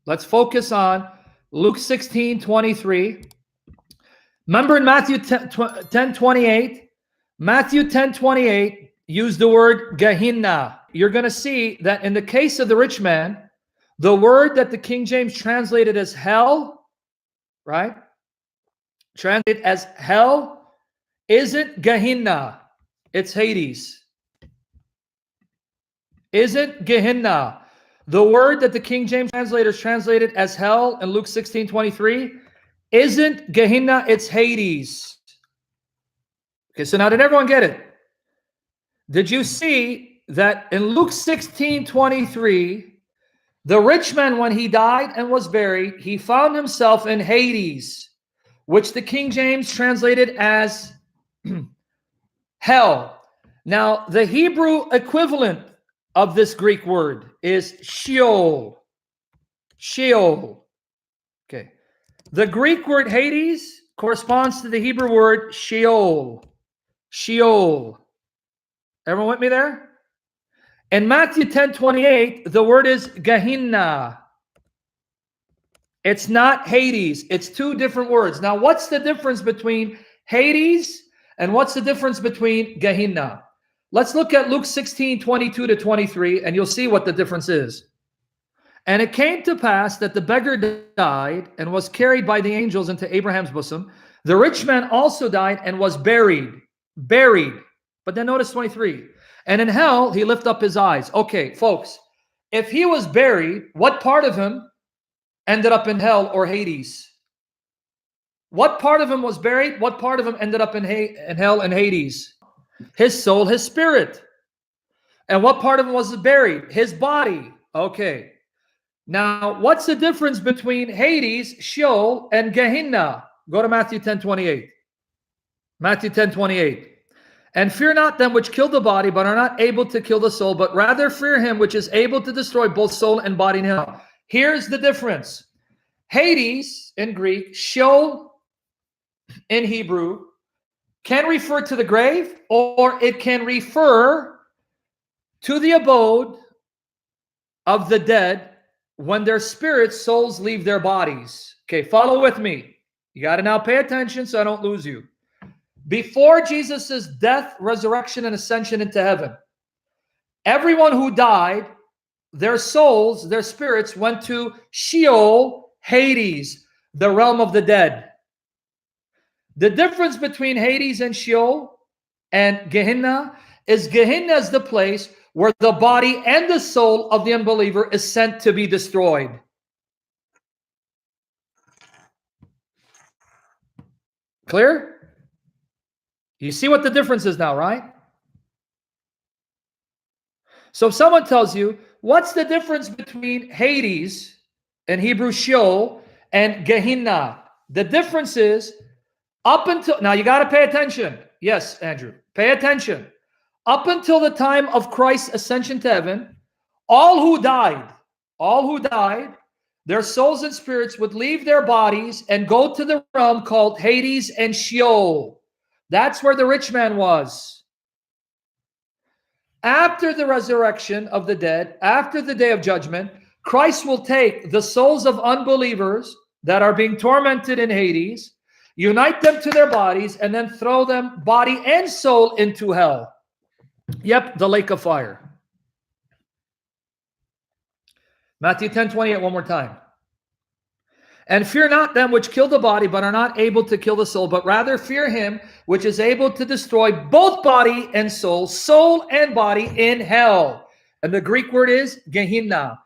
Let's focus on Luke 16:23. Remember in Matthew 10:28, Matthew 10:28 used the word Gehenna. You're going to see that in the case of the rich man, the word that the King James translated as hell, right? Translated as hell isn't Gehenna, it's Hades. Isn't Gehenna. The word that the King James translators translated as hell in Luke 16:23 isn't Gehenna, it's Hades. Okay, so now did everyone get it? Did you see that in Luke 16:23, the rich man, when he died and was buried, he found himself in Hades, which the King James translated as hell. Now, the Hebrew equivalent of this Greek word is Sheol. Sheol. Okay. The Greek word Hades corresponds to the Hebrew word Sheol. Sheol. Everyone with me there? In Matthew 10:28, the word is Gehenna. It's not Hades. It's two different words. Now, what's the difference between Hades and what's the difference between Gehenna? Let's look at Luke 16:22-23, and you'll see what the difference is. And it came to pass that the beggar died and was carried by the angels into Abraham's bosom. The rich man also died and was buried. Buried. But then notice 23. And in hell, he lifted up his eyes. Okay, folks, if he was buried, what part of him ended up in hell or Hades? What part of him was buried? What part of him ended up in hell and Hades? His soul, his spirit. And what part of him was buried? His body. Okay. Now, what's the difference between Hades, Sheol, and Gehenna? Go to Matthew 10:28. Matthew 10:28. And fear not them which kill the body, but are not able to kill the soul, but rather fear him which is able to destroy both soul and body in hell. Here's the difference. Hades in Greek, Sheol in Hebrew, can refer to the grave, or it can refer to the abode of the dead when their spirits, souls leave their bodies. Okay, follow with me. You got to now pay attention so I don't lose you. Before Jesus' death, resurrection, and ascension into heaven, everyone who died, their souls, their spirits went to Sheol, Hades, the realm of the dead. The difference between Hades and Sheol and Gehenna is the place where the body and the soul of the unbeliever is sent to be destroyed. Clear? You see what the difference is now, right? So if someone tells you, what's the difference between Hades, in Hebrew Sheol, and Gehenna? The difference is, up until, now you got to pay attention. Yes, Andrew, pay attention. Up until the time of Christ's ascension to heaven, all who died, their souls and spirits would leave their bodies and go to the realm called Hades and Sheol. That's where the rich man was. After the resurrection of the dead, after the day of judgment, Christ will take the souls of unbelievers that are being tormented in Hades, unite them to their bodies, and then throw them, body and soul, into hell. Yep, the lake of fire. Matthew 10:28, one more time. And fear not them which kill the body, but are not able to kill the soul, but rather fear him which is able to destroy both body and soul and body in hell. And the Greek word is Gehenna.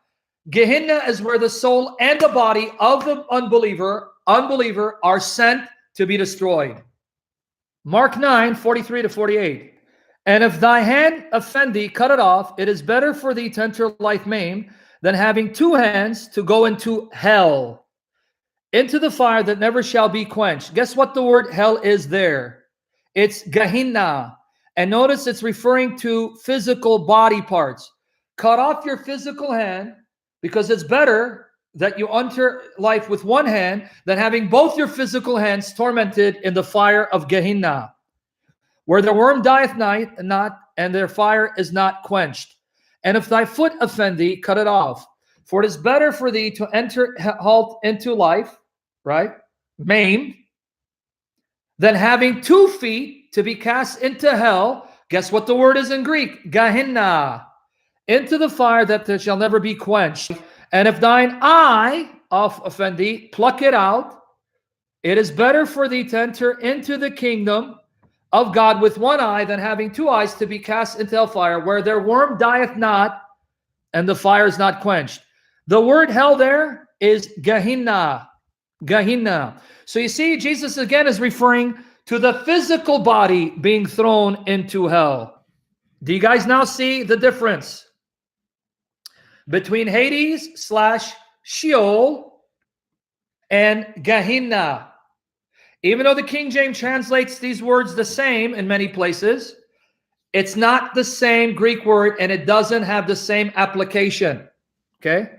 Gehenna is where the soul and the body of the unbeliever are sent to be destroyed. Mark 9:43-48. And if thy hand offend thee, cut it off. It is better for thee to enter life maimed than having two hands to go into hell, into the fire that never shall be quenched. Guess what the word hell is there? It's Gehenna. And notice it's referring to physical body parts. Cut off your physical hand, because it's better that you enter life with one hand than having both your physical hands tormented in the fire of Gehenna, where the worm dieth not, and their fire is not quenched. And if thy foot offend thee, cut it off. For it is better for thee to enter halt into life, right? Maimed, than having 2 feet to be cast into hell. Guess what the word is in Greek? Gehenna. Into the fire that there shall never be quenched. And if thine eye offend thee, pluck it out. It is better for thee to enter into the kingdom of God with 1 eye than having 2 eyes to be cast into hellfire, where their worm dieth not, and the fire is not quenched. The word hell there is Gehenna. Gehenna. So you see, Jesus again is referring to the physical body being thrown into hell. Do you guys now see the difference between Hades / Sheol and Gehenna? Even though the King James translates these words the same in many places, it's not the same Greek word, and it doesn't have the same application. Okay?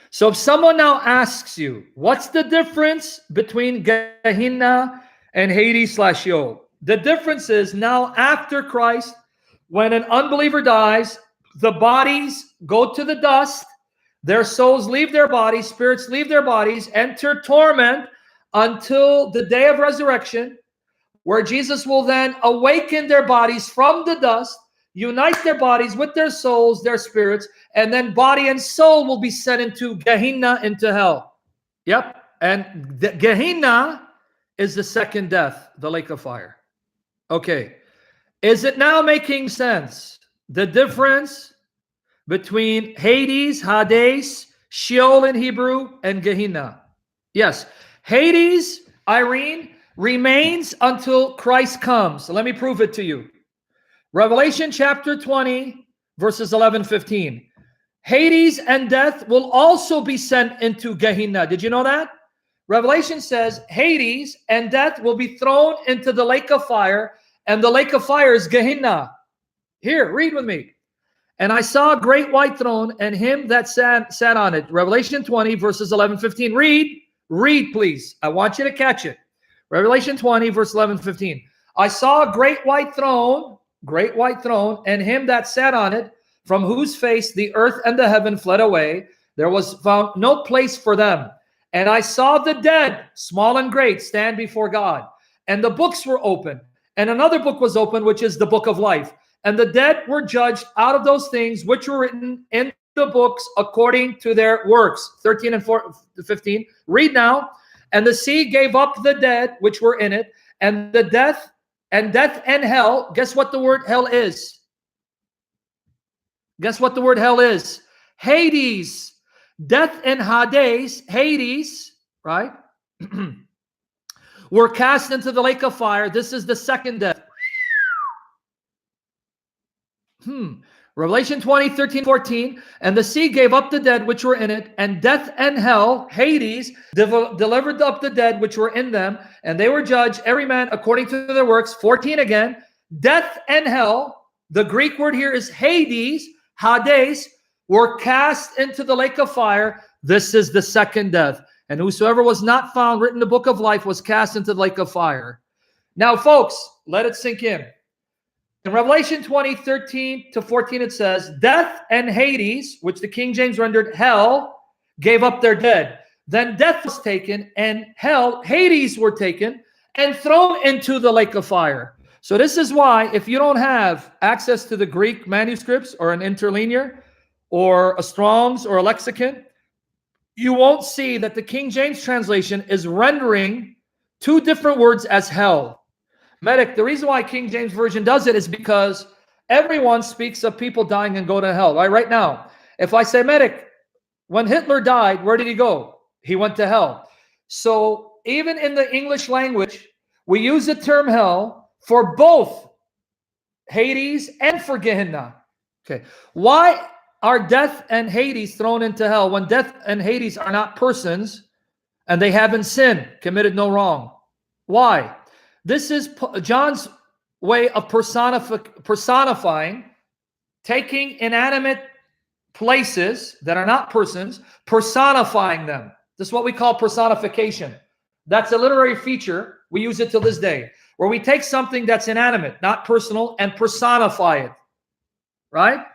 So if someone now asks you, what's the difference between Gehenna and Hades / Sheol? The difference is now after Christ, when an unbeliever dies, the bodies go to the dust, their souls leave their bodies, spirits leave their bodies, enter torment until the day of resurrection, where Jesus will then awaken their bodies from the dust, unite their bodies with their souls, their spirits, and then body and soul will be sent into Gehenna, into hell. Yep. And the Gehenna is the second death, the lake of fire. Okay. Is it now making sense? The difference between Hades, Hades, Sheol in Hebrew, and Gehenna. Yes. Hades, Irene, remains until Christ comes. So let me prove it to you. Revelation chapter 20, verses 11-15. Hades and death will also be sent into Gehenna. Did you know that? Revelation says Hades and death will be thrown into the lake of fire, and the lake of fire is Gehenna. Here, read with me. And I saw a great white throne and him that sat on it. Revelation 20, verses 11-15. Read, please. I want you to catch it. Revelation 20, verse 11-15. I saw a great white throne, and him that sat on it, from whose face the earth and the heaven fled away. There was found no place for them. And I saw the dead, small and great, stand before God. And the books were open. And another book was opened, which is the book of life. And the dead were judged out of those things which were written in the books according to their works. 13 and 15. Read now. And the sea gave up the dead which were in it, and the death and hell. Guess what the word hell is? Guess what the word hell is? Hades. Death and Hades, right? Were cast into the lake of fire. This is the second death. Revelation 20, 13, 14. And the sea gave up the dead which were in it, and death and hell, Hades, delivered up the dead which were in them, and they were judged, every man according to their works. 14 again. Death and hell, the Greek word here is Hades, were cast into the lake of fire. This is the second death. And whosoever was not found written in the book of life was cast into the lake of fire. Now, folks, let it sink in. In Revelation 20, 13-14, it says, death and Hades, which the King James rendered hell, gave up their dead. Then death was taken, and hell, Hades, were taken and thrown into the lake of fire. So this is why, if you don't have access to the Greek manuscripts or an interlinear or a Strong's or a lexicon, you won't see that the King James translation is rendering 2 different words as hell. Medic, the reason why King James Version does it is because everyone speaks of people dying and go to hell. Right now, if I say, Medic, when Hitler died, where did he go? He went to hell. So even in the English language, we use the term hell for both Hades and for Gehenna. Okay. Why are death and Hades thrown into hell when death and Hades are not persons and they haven't sinned, committed no wrong? Why? This is John's way of personifying, taking inanimate places that are not persons, personifying them. This is what we call personification. That's a literary feature. We use it till this day, where we take something that's inanimate, not personal, and personify it, right?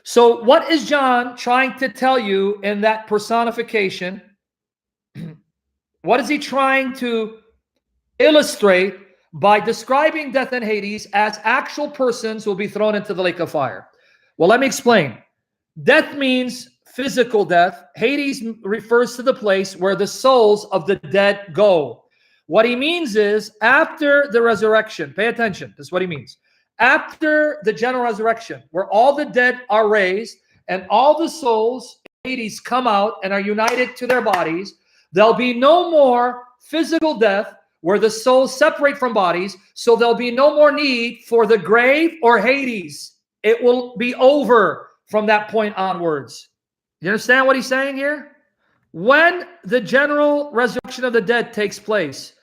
So what is John trying to tell you in that personification? What is he trying to illustrate by describing death and Hades as actual persons who will be thrown into the lake of fire? Well, let me explain. Death means physical death. Hades refers to the place where the souls of the dead go. What he means is after the resurrection, pay attention, this is what he means. After the general resurrection, where all the dead are raised and all the souls in Hades come out and are united to their bodies, there'll be no more physical death where the souls separate from bodies, so there'll be no more need for the grave or Hades. It will be over from that point onwards. You understand what he's saying here? When the general resurrection of the dead takes place,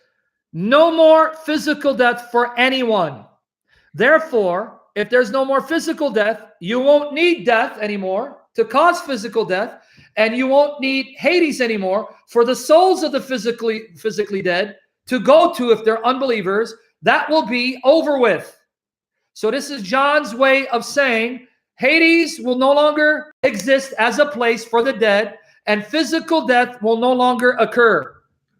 no more physical death for anyone. Therefore, if there's no more physical death, you won't need death anymore to cause physical death, and you won't need Hades anymore for the souls of the physically dead to go to if they're unbelievers. That will be over with. So this is John's way of saying Hades will no longer exist as a place for the dead, and physical death will no longer occur.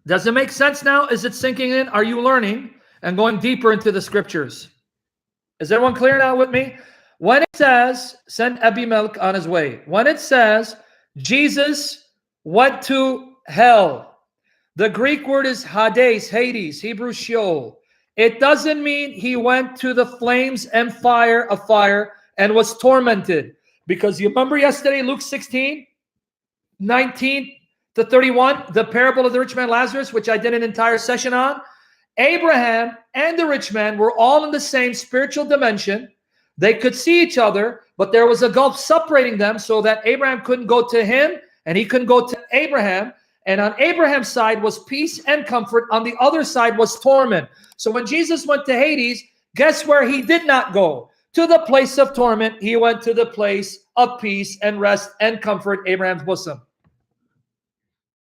Does it make sense now? Is it sinking in? Are you learning and going deeper into the scriptures? Is everyone clear now with me? When it says, send Abimelech on his way, when it says Jesus went to hell, the Greek word is Hades, Hades, Hebrew Sheol. It doesn't mean he went to the flames and fire of fire and was tormented. Because you remember yesterday, Luke 16, 19 to 31, the parable of the rich man Lazarus, which I did an entire session on. Abraham and the rich man were all in the same spiritual dimension. They could see each other, but there was a gulf separating them so that Abraham couldn't go to him and he couldn't go to Abraham. And on Abraham's side was peace and comfort. On the other side was torment. So when Jesus went to Hades, guess where he did not go? To the place of torment. He went to the place of peace and rest and comfort, Abraham's bosom.